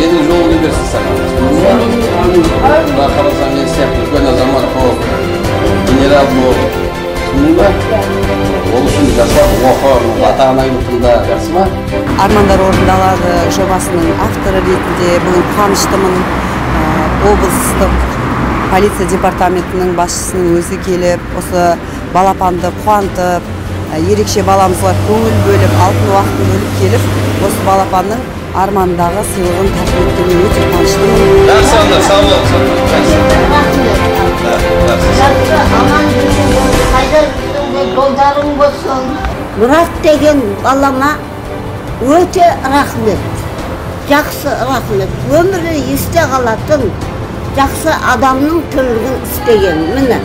Menin жолunu берсін саған. Қаласаң мен сияқты үлкен азамат болып, генерал болып, түсіндің ба? Ол үшін жасап, оқы, ата-анаңды тыңда, жақсы ма? Армандар орындалады жобасының авторы ретінде бүгін қуаныштымын. Облыстық полиция департаментінің басшысының өзі келіп, осы балапанды қуантып, ерекше баламызға көңіл бөліп, алтын уақытын бөліп келіп, осы балапанның армандағы сыйлығын тарту еткеніне өте қуаныштымын. Жақсы, сау бол. Жақсы, аман жүрген, қайда жүрген жолдарың болсын. Мұрат деген балама өте рахмет. Жақсы рахмет. Өмірі есте қалатын жақсы адамның тірлігін істеген. Міне.